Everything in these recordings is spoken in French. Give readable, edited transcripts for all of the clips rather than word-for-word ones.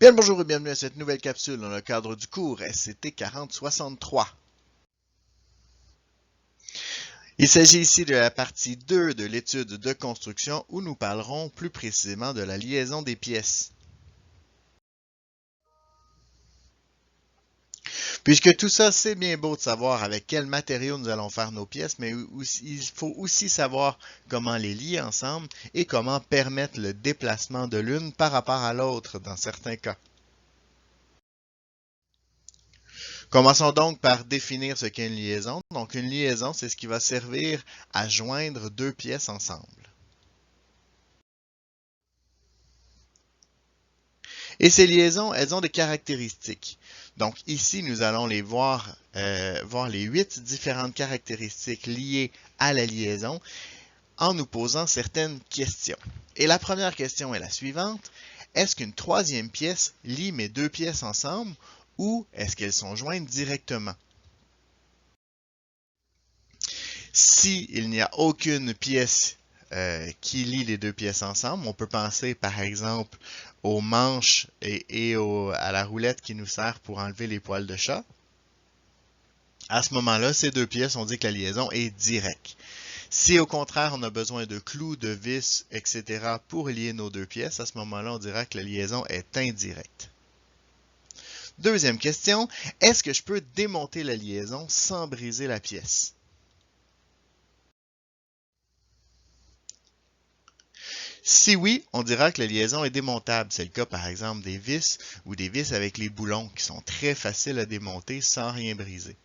Bien le bonjour et bienvenue à cette nouvelle capsule dans le cadre du cours SCT 4063. Il s'agit ici de la partie 2 de l'étude de construction où nous parlerons plus précisément de la liaison des pièces. Puisque tout ça, c'est bien beau de savoir avec quels matériaux nous allons faire nos pièces, mais il faut aussi savoir comment les lier ensemble et comment permettre le déplacement de l'une par rapport à l'autre dans certains cas. Commençons donc par définir ce qu'est une liaison. Donc, une liaison, c'est ce qui va servir à joindre deux pièces ensemble. Et ces liaisons, elles ont des caractéristiques. Donc, ici, nous allons les voir les 8 différentes caractéristiques liées à la liaison en nous posant certaines questions. Et la première question est la suivante. Est-ce qu'une troisième pièce lie mes deux pièces ensemble ou est-ce qu'elles sont jointes directement? S'il n'y a aucune pièce qui lie les deux pièces ensemble, on peut penser par exemple aux manches et à la roulette qui nous sert pour enlever les poils de chat. À ce moment-là, ces deux pièces, on dit que la liaison est directe. Si au contraire, on a besoin de clous, de vis, etc. pour lier nos deux pièces, à ce moment-là, on dira que la liaison est indirecte. Deuxième question, est-ce que je peux démonter la liaison sans briser la pièce? Si oui, on dira que la liaison est démontable. C'est le cas par exemple des vis ou des vis avec les boulons qui sont très faciles à démonter sans rien briser.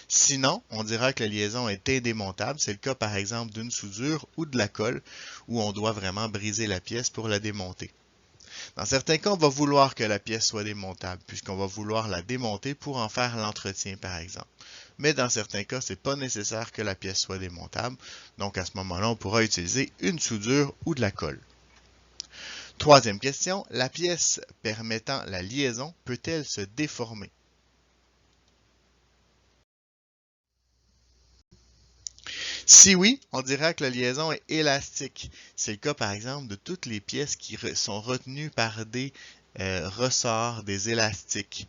Sinon, on dira que la liaison est indémontable. C'est le cas par exemple d'une soudure ou de la colle où on doit vraiment briser la pièce pour la démonter. Dans certains cas, on va vouloir que la pièce soit démontable puisqu'on va vouloir la démonter pour en faire l'entretien par exemple. Mais dans certains cas, ce n'est pas nécessaire que la pièce soit démontable. Donc à ce moment-là, on pourra utiliser une soudure ou de la colle. Troisième question, la pièce permettant la liaison peut-elle se déformer? Si oui, on dira que la liaison est élastique. C'est le cas par exemple de toutes les pièces qui sont retenues par des ressorts, des élastiques.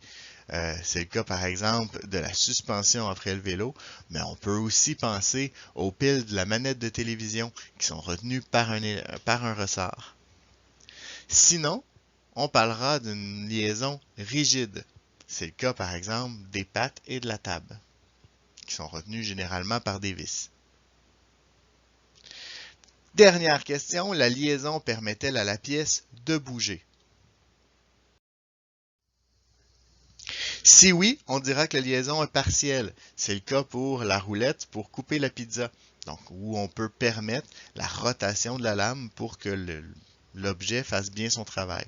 C'est le cas par exemple de la suspension après le vélo, mais on peut aussi penser aux piles de la manette de télévision qui sont retenues par un ressort. Sinon, on parlera d'une liaison rigide. C'est le cas par exemple des pattes et de la table, qui sont retenues généralement par des vis. Dernière question, la liaison permet-elle à la pièce de bouger? Si oui, on dira que la liaison est partielle. C'est le cas pour la roulette pour couper la pizza, donc où on peut permettre la rotation de la lame pour que l'objet fasse bien son travail.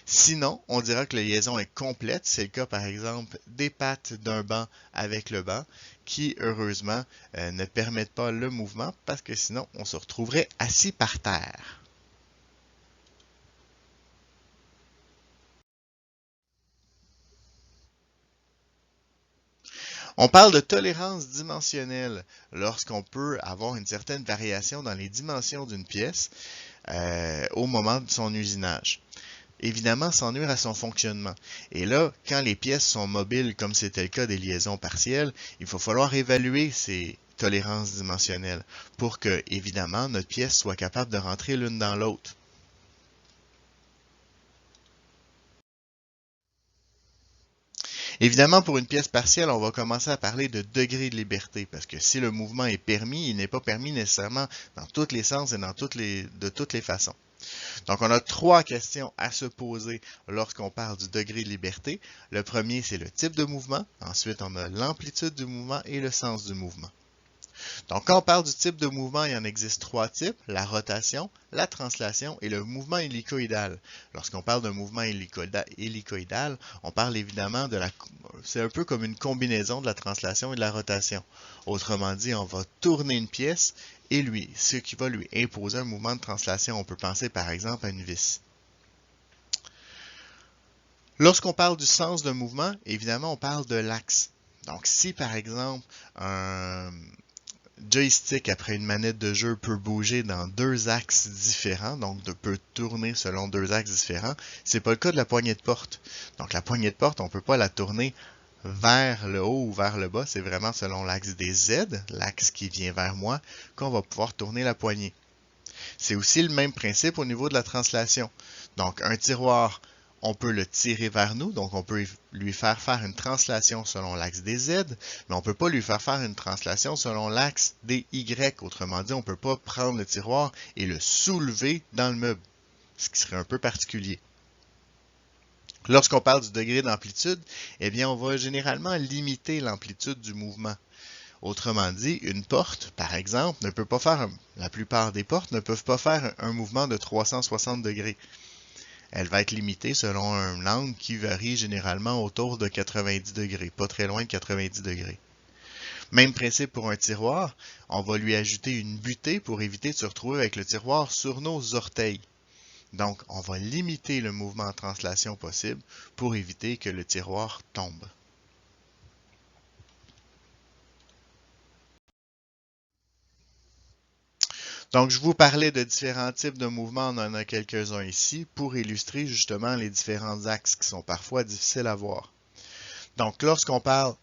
Sinon, on dira que la liaison est complète. C'est le cas, par exemple, des pattes d'un banc avec le banc qui, heureusement, ne permettent pas le mouvement parce que sinon, on se retrouverait assis par terre. On parle de tolérance dimensionnelle lorsqu'on peut avoir une certaine variation dans les dimensions d'une pièce au moment de son usinage. Évidemment, sans nuire à son fonctionnement. Et là, quand les pièces sont mobiles, comme c'était le cas des liaisons partielles, il va falloir évaluer ces tolérances dimensionnelles pour que, évidemment, notre pièce soit capable de rentrer l'une dans l'autre. Évidemment, pour une pièce partielle, on va commencer à parler de degré de liberté, parce que si le mouvement est permis, il n'est pas permis nécessairement dans tous les sens et de toutes les façons. Donc, on a trois questions à se poser lorsqu'on parle du degré de liberté. Le premier, c'est le type de mouvement. Ensuite, on a l'amplitude du mouvement et le sens du mouvement. Donc, quand on parle du type de mouvement, il en existe trois types, la rotation, la translation et le mouvement hélicoïdal. Lorsqu'on parle d'un mouvement hélicoïdal, on parle évidemment c'est un peu comme une combinaison de la translation et de la rotation. Autrement dit, on va tourner une pièce et ce qui va lui imposer un mouvement de translation. On peut penser par exemple à une vis. Lorsqu'on parle du sens d'un mouvement, évidemment, on parle de l'axe. Donc, si par exemple, joystick après une manette de jeu peut bouger dans deux axes différents, donc peut tourner selon deux axes différents. C'est pas le cas de la poignée de porte. Donc la poignée de porte, on peut pas la tourner vers le haut ou vers le bas, c'est vraiment selon l'axe des Z, l'axe qui vient vers moi, qu'on va pouvoir tourner la poignée. C'est aussi le même principe au niveau de la translation. Donc un tiroir, on peut le tirer vers nous, donc on peut lui faire une translation selon l'axe des Z, mais on ne peut pas lui faire une translation selon l'axe des Y. Autrement dit, on ne peut pas prendre le tiroir et le soulever dans le meuble, ce qui serait un peu particulier. Lorsqu'on parle du degré d'amplitude, eh bien, on va généralement limiter l'amplitude du mouvement. Autrement dit, une porte, par exemple, ne peut pas faire, la plupart des portes ne peuvent pas faire un mouvement de 360 degrés. Elle va être limitée selon un angle qui varie généralement autour de 90 degrés, pas très loin de 90 degrés. Même principe pour un tiroir, on va lui ajouter une butée pour éviter de se retrouver avec le tiroir sur nos orteils. Donc, on va limiter le mouvement en translation possible pour éviter que le tiroir tombe. Donc, je vous parlais de différents types de mouvements, on en a quelques-uns ici, pour illustrer justement les différents axes qui sont parfois difficiles à voir. Donc, lorsqu'on parle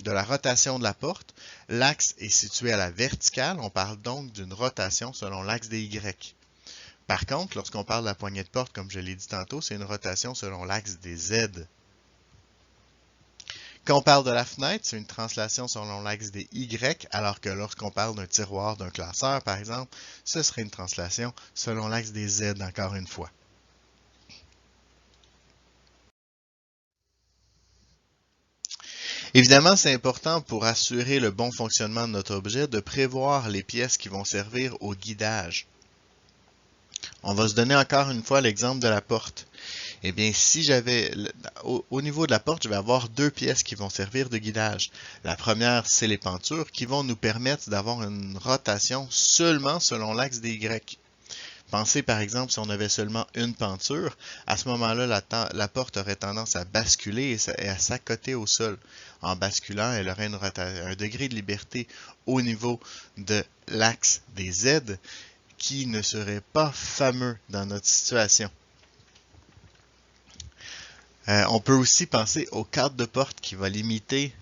de la rotation de la porte, l'axe est situé à la verticale, on parle donc d'une rotation selon l'axe des Y. Par contre, lorsqu'on parle de la poignée de porte, comme je l'ai dit tantôt, c'est une rotation selon l'axe des Z. Quand on parle de la fenêtre, c'est une translation selon l'axe des Y, alors que lorsqu'on parle d'un tiroir, d'un classeur, par exemple, ce serait une translation selon l'axe des Z, encore une fois. Évidemment, c'est important pour assurer le bon fonctionnement de notre objet de prévoir les pièces qui vont servir au guidage. On va se donner encore une fois l'exemple de la porte. Eh bien, si j'avais, au niveau de la porte, je vais avoir deux pièces qui vont servir de guidage. La première, c'est les pentures qui vont nous permettre d'avoir une rotation seulement selon l'axe des Y. Pensez par exemple si on avait seulement une penture, à ce moment-là, la porte aurait tendance à basculer et à s'accoter au sol. En basculant, elle aurait un degré de liberté au niveau de l'axe des Z qui ne serait pas fameux dans notre situation. On peut aussi penser au cadre de porte qui va limiter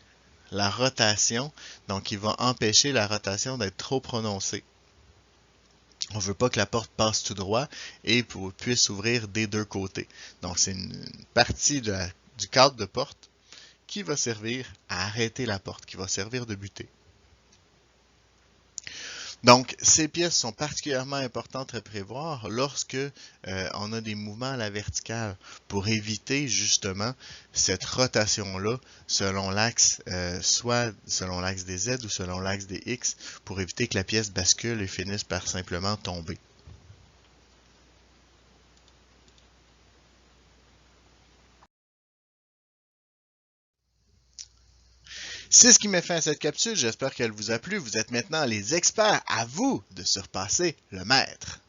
la rotation, donc qui va empêcher la rotation d'être trop prononcée. On ne veut pas que la porte passe tout droit et puisse s'ouvrir des deux côtés. Donc c'est une partie du cadre de porte qui va servir à arrêter la porte, qui va servir de butée. Donc, ces pièces sont particulièrement importantes à prévoir lorsque on a des mouvements à la verticale pour éviter justement cette rotation-là selon l'axe, soit selon l'axe des Z ou selon l'axe des X, pour éviter que la pièce bascule et finisse par simplement tomber. C'est ce qui met fin à cette capsule, j'espère qu'elle vous a plu. Vous êtes maintenant les experts, à vous de surpasser le maître.